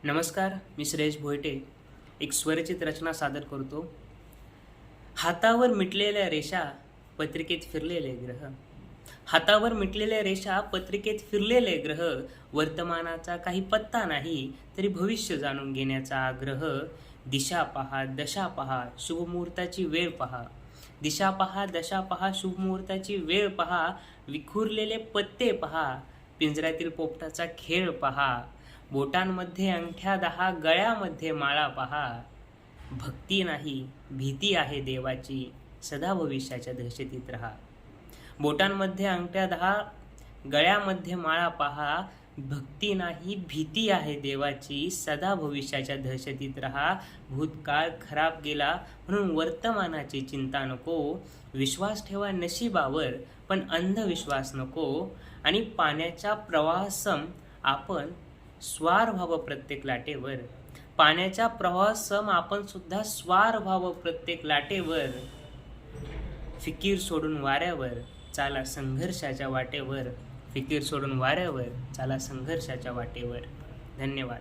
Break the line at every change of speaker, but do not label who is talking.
नमस्कार, मी श्रेयश भोयटे एक स्वरचित रचना सादर करतो. हातावर मिटलेल्या रेषा, पत्रिकेत फिरलेले ग्रह. हातावर मिटलेल्या रेषा, पत्रिकेत फिरलेले ग्रह. वर्तमानाचा काही पत्ता नाही, तरी भविष्य जाणून घेण्याचा आग्रह. दिशा पहा, दशा पहा, शुभमुहूर्ताची वेळ पहा. दिशा पहा, दशा पहा, शुभमुहूर्ताची वेळ पहा. विखुरलेले पत्ते पहा, पिंजऱ्यातील पोपटाचा खेळ पहा. बोटांमध्ये अंगठ्या 10, गळ्यामध्ये माळा पहा. भक्ती नाही, भीती आहे देवाची, सदा भविष्याच्या दहशतीत राहा. बोटांमध्ये अंगठ्या 10, गळ्यामध्ये माळा पहा. भक्ती नाही, भीती आहे देवाची, सदा भविष्याच्या दहशतीत राहा. भूतकाळ खराब गेला म्हणून वर्तमानाची चिंता नको. विश्वास ठेवा नशिबावर, पण अंधविश्वास नको. आणि पाण्याच्या प्रवाहासम आपण स्वार व्हावं प्रत्येक लाटेवर. पाण्याच्या प्रवाहासम आपण सुद्धा स्वार व्हावं प्रत्येक लाटेवर. फिकीर सोडून वाऱ्यावर, चाला संघर्षाच्या वाटेवर. फिकीर सोडून वाऱ्यावर, चाला संघर्षाच्या वाटेवर. धन्यवाद.